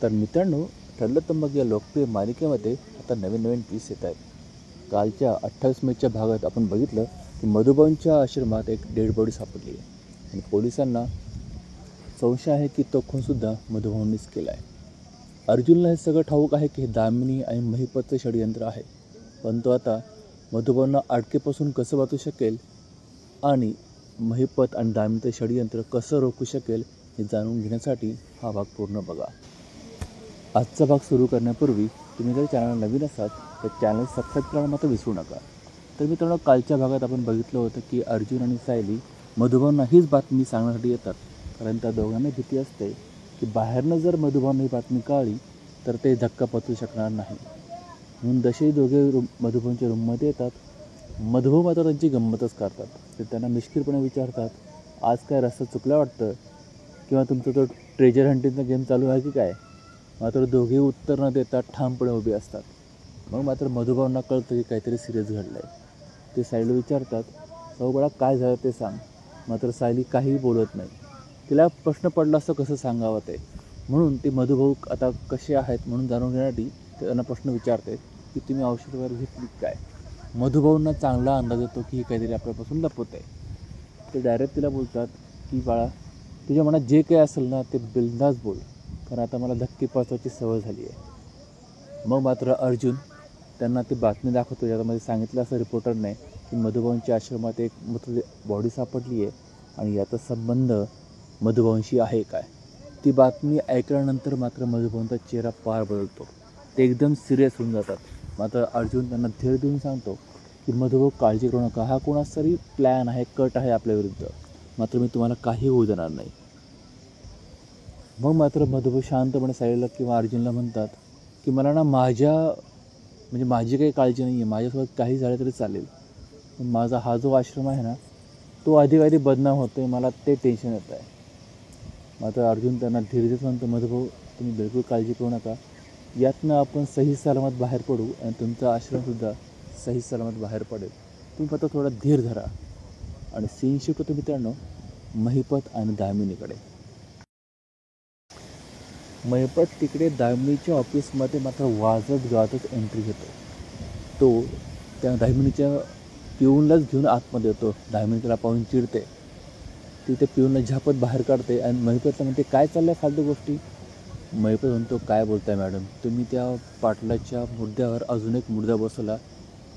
तर मित्रांनो, ठरलं तर मग या लोकप्रिय मालिकेमध्ये आता नवीन नवीन पीस येत आहेत. कालच्या 28 मेच्या भागात आपण बघितलं की मधुबनच्या आश्रमात एक डेड बॉडी सापडली आहे आणि पोलिसांना संशय आहे की तो खूनसुद्धा मधुबननीच केला आहे. अर्जुनला हे सगळं ठाऊक आहे की हे दामिनी आणि महिपतचं षडयंत्र आहे, पण तो आता मधुबनला अडकेपासून कसं वाचू शकेल आणि महिपत आणि दामिनीचं षडयंत्र कसं रोखू शकेल हे जाणून घेण्यासाठी हा भाग पूर्ण बघा. आजचा भाग सुरू करण्यापूर्वी तुम्ही जर चॅनल नवीन असाल तर चॅनल सबस्क्राईब करायला मात्र विसरू नका. तर मित्रांनो, कालच्या भागात आपण बघितलं होतं की अर्जुन आणि सायली मधुबनला हीच बातमी सांगण्यासाठी येतात, कारण त्या दोघांना भीती असते की बाहेरनं जर मधुबनला ही बातमी कळली तर ते धक्का पचवू शकणार नाही. म्हणून जसे दोघे मधुबनच्या रूममध्ये येतात, मधुबन मात्र त्यांची गंमतच करतात. ते त्यांना मिश्किलपणे विचारतात, आज काय रस्ता चुकला वाटतं किंवा तुमचा तो ट्रेजर हंटिंगचा गेम चालू आहे की काय. मात्र दोघेही उत्तर न देता ठामपणे उभे असतात. मग मात्र मधुबाऊंना कळतं की काहीतरी सिरियस घडलं आहे. ते सायलीला विचारतात, बाळा काय झालं ते सांग. मात्र सायली काहीही बोलत नाही. तिला प्रश्न पडला असं कसं सांगावं ते. म्हणून ते मधुभाऊ आता कसे आहेत म्हणून जाणून घेण्यासाठी त्यांना प्रश्न विचारते की तुम्ही औषध वगैरे घेतली काय. मधुभाऊंना चांगला अंदाज येतो की हे काहीतरी आपल्यापासून लपवत आहे. ते डायरेक्ट तिला बोलतात की बाळा, तुझ्या मनात जे काही असेल ना ते बिनधास्त बोल, कारण आता मला धक्के पाचवायची सवय झाली आहे. मग मात्र अर्जुन त्यांना ती बातमी दाखवतो, ज्यामध्ये सांगितलं असं रिपोर्टरने की मधुबनच्या आश्रमात एक बॉडी सापडली आहे आणि याचा संबंध मधुबनशी आहे काय. ती बातमी ऐकल्यानंतर मात्र मधुबनचा चेहरा पार बदलतो. ते एकदम सिरियस होऊन जातात. मात्र अर्जुन त्यांना धीर देऊन सांगतो की मधुभाऊ, काळजी करू नका, हा कोणाचा तरी प्लॅन आहे, कट आहे आपल्याविरुद्ध, मात्र मी तुम्हाला काही होऊ देणार नाही. मग मात्र मधुभाऊ शांतपणे सायलीला किंवा अर्जुनला म्हणतात की मला ना माझी काही काळजी नाही आहे, माझ्यासोबत काही झालं तरी चालेल, पण माझा हा जो आश्रम आहे ना तो अधिक बदनाम होतो आहे, मला ते टेन्शन येतं आहे. मात्र अर्जुन त्यांना धीर देत म्हणतो, मधुभाऊ तुम्ही बिलकुल काळजी करू नका, यातनं आपण सही सलामत बाहेर पडू आणि तुमचा आश्रमसुद्धा सही सलामत बाहेर पडेल. तुम्ही फक्त थोडा धीर धरा. आणि सीन शिफ्ट होतो मित्रांनो महिपत आणि दामिनीकडे. महिपत तिकडे दामिनीच्या ऑफिसमध्ये मात्र वाजत गाजत एंट्री घेतो. तो त्या दामिनीच्या पिऊनलाच घेऊन आतमध्ये येतो. दामिनी त्याला पाहून चिडते. ती त्या पिऊनला झापत बाहेर काढते आणि महिपतला म्हणते, काय चाललं आहे फालतू गोष्टी. महिपत म्हणतो, काय बोलताय मॅडम, तुम्ही त्या पाटलाच्या मुद्द्यावर अजून एक मुद्दा बसवला.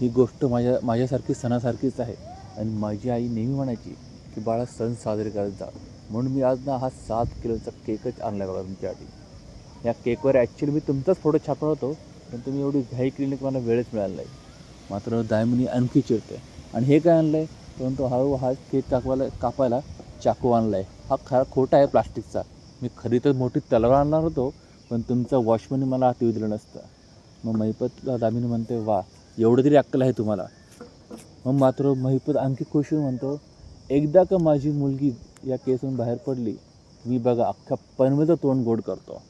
ही गोष्ट माझ्यासारखी सणासारखीच आहे आणि माझी आई नेहमी म्हणायची की बाळा, सण साजरे करत जा. म्हणून मी आज ना हा 7 किलोचा केकच आणला आहे बघा तुमच्यासाठी. या केकवर ॲक्च्युली मी तुमचाच फोटो छापणार होतो, पण तुम्ही एवढी घाई केली की मला वेळच मिळाला नाही. मात्र दामिनी आणखी चिडते आणि हे काय आणलं आहे, परंतु हा केक कापायला चाकू आणला आहे. हा खोटा आहे प्लास्टिकचा. मी खरी तर मोठी तलवार आणणार होतो, पण तुमचा वॉचमनने मला आत येऊ दिलं नसतं. मग महिपतला दामिनी म्हणते, वा, एवढं तरी अक्कल आहे तुम्हाला. मग मात्र महिपत आणखी खुश होऊन म्हणतो, एकदा का माझी मुलगी या केसहून बाहेर पडली, मी बघा अख्खा पनवेलचं तोंड गोड करतो.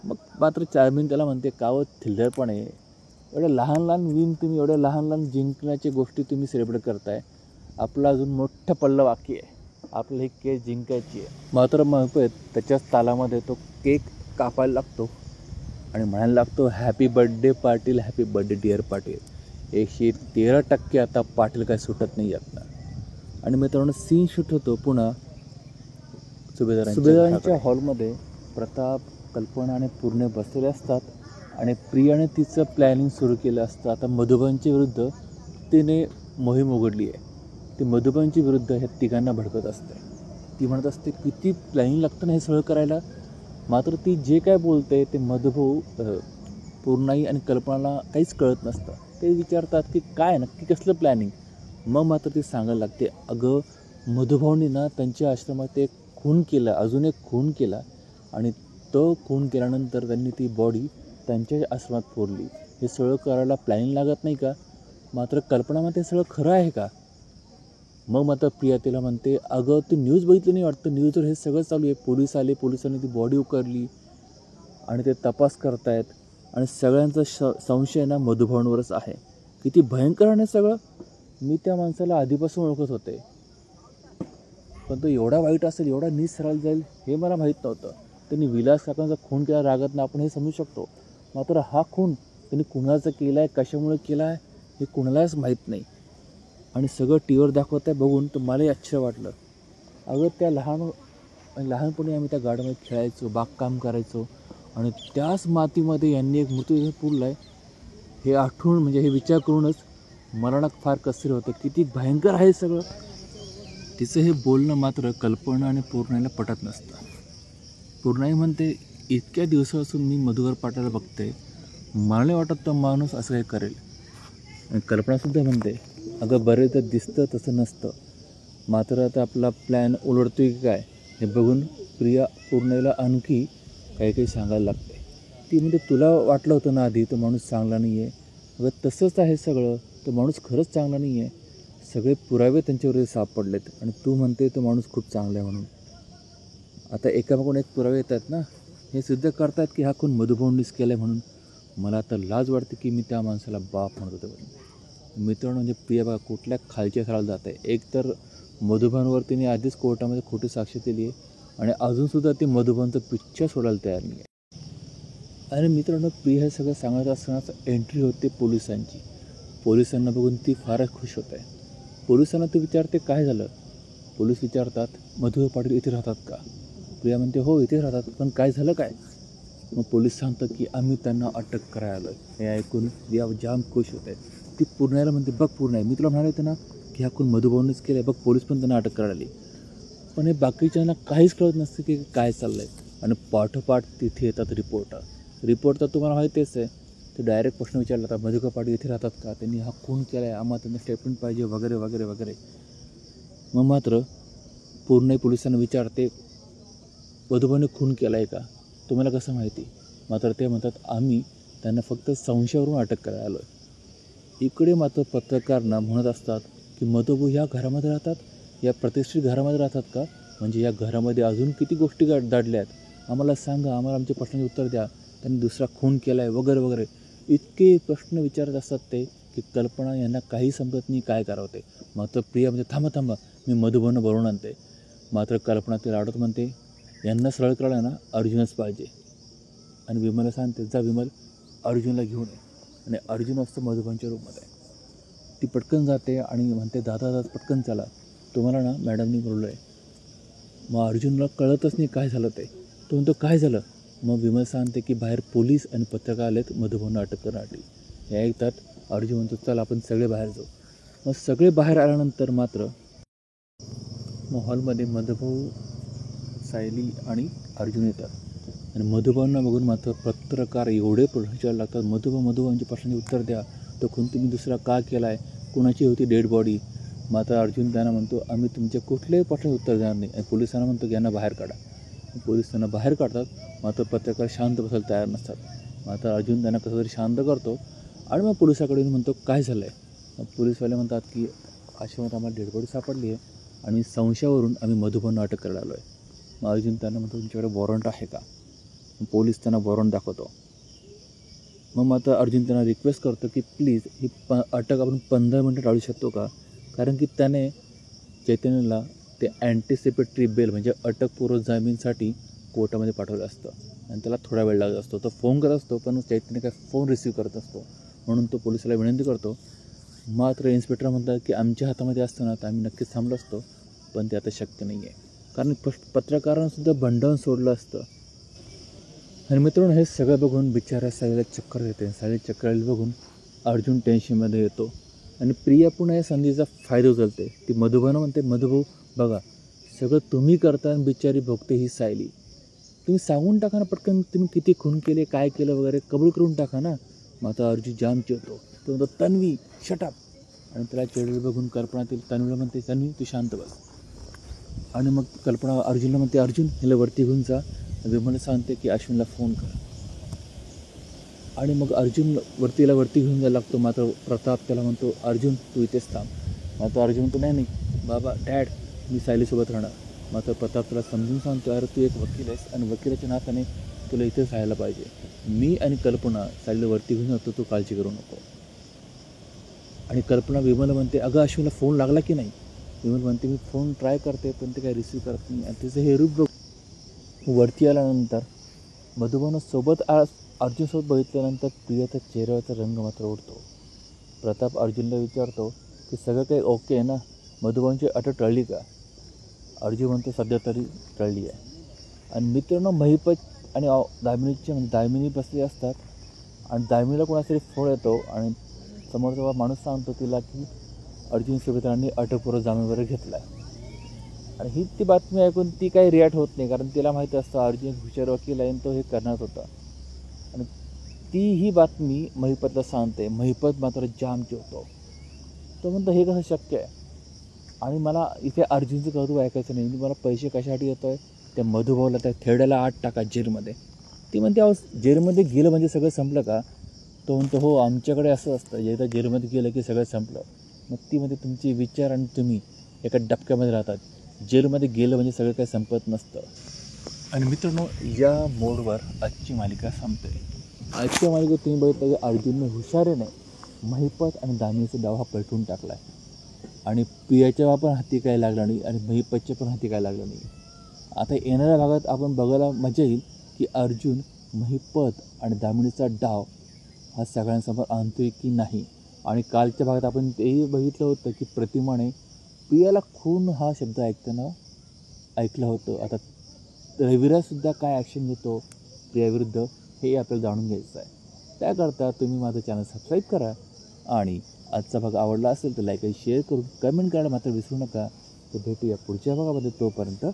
मग मात्र चार्मिन त्याला म्हणते, कावत थिल्लरपणे एवढ्या लहान लहान विन तुम्ही एवढ्या लहान लहान जिंकण्याच्या गोष्टी तुम्ही सेलिब्रेट करताय. आपलं अजून मोठं पल्लं बाकी आहे, आपलं ही केस जिंकायची आहे. मात्र महिपत त्याच्याच तालामध्ये तो केक कापायला लागतो आणि म्हणायला लागतो, happy birthday Patil, happy birthday dear Patil. 113% आता पाटील काय सुटत नाही यातनं. आणि मित्रांनो, सीन शूट होतो पुन्हा सुभेदारांच्या हॉलमध्ये. प्रताप, कल्पना आणि पूर्ण बसलेले असतात आणि प्रियाने तिचं प्लॅनिंग सुरू केलं असतं. आता मधुबनच्या विरुद्ध तिने मोहीम उघडली आहे. ती मधुबनच्या विरुद्ध ह्या तिघांना भडकत असते. ती म्हणत असते, किती प्लॅनिंग लागतं ना हे सगळं करायला. मात्र ती जे काय बोलते ते मधुभाऊ, पूर्णाई आणि कल्पनाला काहीच कळत नसतं. ते विचारतात की काय नक्की कसलं प्लॅनिंग. मग मात्र ती सांगायला लागते, अगं मधुभाऊंनी ना त्यांच्या आश्रमात एक खून केला, अजून एक खून केला आणि तो खून केल्यानंतर त्यांनी ती बॉडी त्यांच्या आश्रमात फोडली. हे सगळं करायला प्लॅनिंग लागत नाही का. मात्र कल्पनामध्ये हे सगळं खरं आहे का. मग मात्र प्रिया तिला म्हणते, अगं तू न्यूज बघितली नाही वाटतं, न्यूजवर हे सगळं चालू आहे. पोलीस आले, पोलिसांनी ती बॉडी उकरली आणि ते तपास करतायत आणि सगळ्यांचा संशय ना मधुभाऊंवरच आहे. किती भयंकर आहे सगळं. मी त्या माणसाला आधीपासून ओळखत होते, पण तो एवढा वाईट असेल, एवढा निसरळ जाईल हे मला माहीत नव्हतं. त्यांनी विलास काकांचा खून केला रागातनं आपण हे समजू शकतो. मात्र हा खून त्यांनी कुणाचा केला आहे, कशामुळे केला आहे हे कुणालाच माहीत नाही. आणि सगळं टी व्हीवर दाखवत आहे बघून तर मलाही आश्चर्य वाटलं. अगं त्या लहानपणी आम्ही त्या गार्डनमध्ये खेळायचो, बागकाम करायचो आणि त्याच मातीमध्ये यांनी एक मृतदेह पुरला आहे हे आठवून म्हणजे हे विचार करूनच मला ना फार कसरी होतं. किती भयंकर आहे सगळं. तिचं हे बोलणं मात्र कल्पना आणि पूर्णाईला पटत नसतं. पूर्णाई म्हणते, इतक्या दिवसापासून मी मधुकर पाटलाला बघते, मला नाही वाटत तो माणूस असं काही करेल. आणि कल्पनासुद्धा म्हणते, अगं बरे तर दिसतं तसं नसतं, मात्र आता आपला प्लॅन उलटतोय की काय हे बघून प्रिया पूर्णाईला आणखी काही काही सांगायला लागते. ती म्हणते, तुला वाटलं होतं ना आधी तो माणूस चांगला नाही आहे. अगं तसंच आहे सगळं, तो माणूस खरंच चांगला नाही आहे. सगळे पुरावे त्यांच्यावर सापडलेत आणि तू म्हणते तो माणूस खूप चांगला आहे म्हणून. आता एकामागून एक पुरावे येतात ना, हे सिद्ध करतात की हा खून मधुभाऊंनीच केला आहे म्हणून. मला आता लाज वाटते की मी त्या माणसाला बाप म्हणत होतो म्हणून. मित्रांनो, म्हणजे प्रिया बघा कुठल्या खालच्या थराला जात आहे. एक तर मधुभाऊंवर तिने आधीच कोर्टामध्ये खोटी साक्ष दिली आहे आणि अजूनसुद्धा ती मधुभाऊंचा पिच्छा सोडायला तयार नाही आहे. आणि मित्रांनो, प्रिया हे सगळं सांगत असतानाच एंट्री होते पोलिसांची. पोलिसांना बघून ती फारच खुश होत आहे. पोलिसांना ती विचारते, काय झालं? पोलीस विचारतात, मधुकर पाटील इथे राहतात का? प्रिया म्हणते, हो इथे राहतात, पण काय झालं काय? मग पोलीस सांगतात की आम्ही त्यांना अटक करायला आलो आहे. हे ऐकून प्रिया जाम खुश होत आहे. ती पूर्णाईला म्हणते, बघ पूर्णाई, मी तुला म्हणाले होते ना की हा खून मधुभाऊंनीच केलं आहे. बघ पोलीस पण त्यांना अटक करायला आली. पण हे बाकीच्यांना काहीच कळत नसतं की काय चाललं आहे. आणि पाठोपाठ तिथे येतात रिपोर्ट तर तुम्हाला माहितीच आहे. ते डायरेक्ट प्रश्न विचारला होता, मधुकर पाटील इथे राहतात का? त्यांनी हा खून केला आहे, आम्हाला त्यांना स्टेटमेंट पाहिजे वगैरे वगैरे वगैरे. मग मात्र पूर्णाई पोलिसांना विचारते, मधुभाऊने खून केला आहे का? तुम्हाला कसं माहिती? मात्र ते म्हणतात, आम्ही त्यांना फक्त संशयावरून अटक करायला आलो आहे. इकडे मात्र पत्रकारांना म्हणत असतात की मधुभाऊ ह्या घरामध्ये राहतात, या प्रतिष्ठित घरामध्ये राहतात का? म्हणजे या घरामध्ये अजून किती गोष्टी दडल्या आहेत, आम्हाला सांगा, आम्हाला आमच्या प्रश्नाचे उत्तर द्या. त्यांनी दुसरा खून केला आहे वगैरे वगैरे इतके प्रश्न विचारत असतात ते की कल्पना यांना काही समजत नाही काय करावं ते. मात्र प्रिया म्हणजे थांबा मी मधुभाऊंना बोलवून आणते. मात्र कल्पना ते लाडत म्हणते, यांना सरळ करायला ना अर्जुनच पाहिजे. आणि विमलला सांगते, जा विमल अर्जुनला घेऊन ये. आणि अर्जुन असतो मधुभाऊंच्या रूममध्ये. ती पटकन जाते आणि म्हणते, दादा पटकन चला, तुम्हाला ना मॅडमनी बोललो आहे. मग अर्जुनला कळतच नाही काय झालं ते. तो म्हणतो, काय झालं? मग विमल सांगते की बाहेर पोलीस आणि पत्रकार आलेत मधुभाऊंना अटक करण्यासाठी. हे ऐकतात अर्जुन म्हणतो, चल आपण सगळे बाहेर जाऊ. मग सगळे बाहेर आल्यानंतर मात्र मग हॉलमध्ये मधुभाऊ, सायली आणि अर्जुन येतात. आणि मधुभाऊंना बघून मात्र पत्रकार एवढे प्रश्न विचारायला लागतात, मधुभाऊंची प्रश्नाचे उत्तर द्या. तो खून तुम्ही दुसरा का केला आहे? कुणाची होती डेड बॉडी? मात्र अर्जुन त्यांना म्हणतो, आम्ही तुमच्या कुठल्याही प्रश्नाचे उत्तर देणार नाही. आणि पोलिसांना म्हणतो की यांना बाहेर काढा. पोलीस त्यांना बाहेर काढतात. मात्र पत्रकार शांत बसायला तयार नसतात. मात्र अर्जुन त्यांना कसं तरी शांत करतो आणि मग पोलिसाकडे म्हणतो, काय झालं आहे? मग पोलीसवाले म्हणतात की आश्रमात आम्हाला डेड बॉडी सापडली आहे आणि संशयावरून आम्ही मधुभाऊंना अटक करायला आलो आहे. मग अर्जुन त्यांना म्हणतो, तुमच्याकडे वॉरंट आहे का? पोलीस त्यांना वॉरंट दाखवतो. मग मात्र अर्जुन त्यांना रिक्वेस्ट करतो की प्लीज ही अटक आपण 15 मिनटं टाळू शकतो का? कारण की त्याने चैतन्यला ते अँटिसिपेटरी बेल म्हणजे अटकपूर्व जामीनसाठी कोर्टामध्ये पाठवलं असतं आणि त्याला थोडा वेळ लागत असतो. तो फोन करत असतो पण चैतन्य काय फोन रिसीव्ह करत असतो. म्हणून तो पोलिसाला विनंती करतो. मात्र इन्स्पेक्टर म्हणतात की आमच्या हातामध्ये असताना तर आम्ही नक्कीच थांबलो असतो, पण ते आता शक्य नाही आहे. कारण पत्रकारांसुद्धा बंडावून सोडलं असतं. आणि मित्रांनो, हे सगळं बघून बिचारा सायलीला चक्कर येते. सायली चक्कर आली बघून अर्जुन टेन्शनमध्ये येतो आणि प्रिया पुन्हा या संधीचा फायदा उचलते. ती मधुभाऊंना म्हणते, मधुभाऊ बघा, सगळं तुम्ही करता आणि बिचारी भोगते ही सायली. तुम्ही सांगून टाका ना पटकन, तुम्ही किती खून केले, काय केलं वगैरे कबूल करून टाका ना. मग आता अर्जुन जाम चिडतो. तो म्हणतो, तन्वी शटअप. आणि त्याला चिडलेलं बघून कल्पना तन्वीला म्हणते, तन्वी तू शांत बस. आणि मग कल्पना अर्जुनला म्हणते, अर्जुन ह्याला वरती घेऊन जा. विमलला सांगते की अश्विनला फोन कर. आणि मग अर्जुन वरती घेऊन जायला लागतो. मात्र प्रताप त्याला म्हणतो, अर्जुन तू इथेच थांब. मात्र अर्जुन म्हणतो, नाही बाबा डॅड, मी सायलीसोबत राहणार. मात्र प्रताप त्याला समजून सांगतो, अरे तू एक वकील आहेस आणि वकिलाच्या नात्याने तुला इथेच राहायला पाहिजे. मी आणि कल्पना सायलीला वरती घेऊन जातो, तू काळजी करू नको. आणि कल्पना विमलला म्हणते, अगं अश्विनला फोन लागला की नाही? विमल म्हणते, मी फोन ट्राय करते पण ते काही रिसीव्ह करत नाही. आणि तिचं हे रूप बघ वरती आल्यानंतर मधुबनसोबत अर्जुनसोबत बघितल्यानंतर प्रियाचा चेहऱ्याचा रंग मात्र उडतो. प्रताप अर्जुनला विचारतो की सगळं काही ओके आहे ना, मधुबनची अट टळली का? अर्जुन म्हणतो सध्या तरी टळली आहे. आणि मित्रांनो, महिपत आणि दामिनी बसले असतात आणि दामिनीला कोणातरी फोन येतो आणि समोरचा माणूस सांगतो तिला की अर्जुन सुभेदारांनी अटकपूर्व जामीन वगैरे घेतला आहे. आणि ही ती बातमी ऐकून ती काही रिॲक्ट होत नाही, कारण तिला माहिती असतं अर्जुन हुशार वकील आहे आणि तो हे करणार होता. आणि ती ही बातमी महिपतला सांगते. महिपत मात्र जाम चिडतो. तो म्हणतो हे कसं शक्य आहे? आणि मला इथे अर्जुनचं कौतुक ऐकायचं नाही, मी मला पैसे कशासाठी येतो आहे? त्या मधुभाऊला त्या थेरड्याला आत टाका जेलमध्ये. ती म्हणते अहो जेलमध्ये गेलं म्हणजे सगळं संपलं का? तो म्हणतो हो, आमच्याकडे असं असतं, एकदा जेलमध्ये गेलं की सगळं संपलं. मग ती म्हणते तुमचे विचार आणि तुम्ही एका डबक्यामध्ये राहतात, जेलमध्ये गेलं म्हणजे सगळं काही संपत नसतं. आणि मित्रांनो, या मोडवर आजची मालिका संपते. आजच्या मालिकेत तुम्ही बघितलं की अर्जुनने हुशारीने महिपत आणि दामिनीचा डाव हा पलटून टाकला आहे. आणि प्रियाच्या पण हाती काय लागलं नाही आणि महिपतच्या पण हाती काय लागलं नाही. आता येणाऱ्या भागात आपण बघायला मजा येईल की अर्जुन महिपत आणि दामिनीचा डाव हा सगळ्यांसमोर आणतोय की नाही. आणि कालच्या भागात आपण तेही बघितलं होतं की प्रतिमाने प्रियाला खून हा शब्द ऐकलं होतं. आता रविराजसुद्धा काय ॲक्शन घेतो प्रियाविरुद्ध हे आपल्याला जाणून घ्यायचं आहे. त्याकरता तुम्ही माझं चॅनल सबस्क्राईब करा आणि आजचा भाग आवडला असेल तर लाईक आणि शेअर करून कमेंट करायला मात्र विसरू नका. तर भेटूया पुढच्या भागामध्ये. तोपर्यंत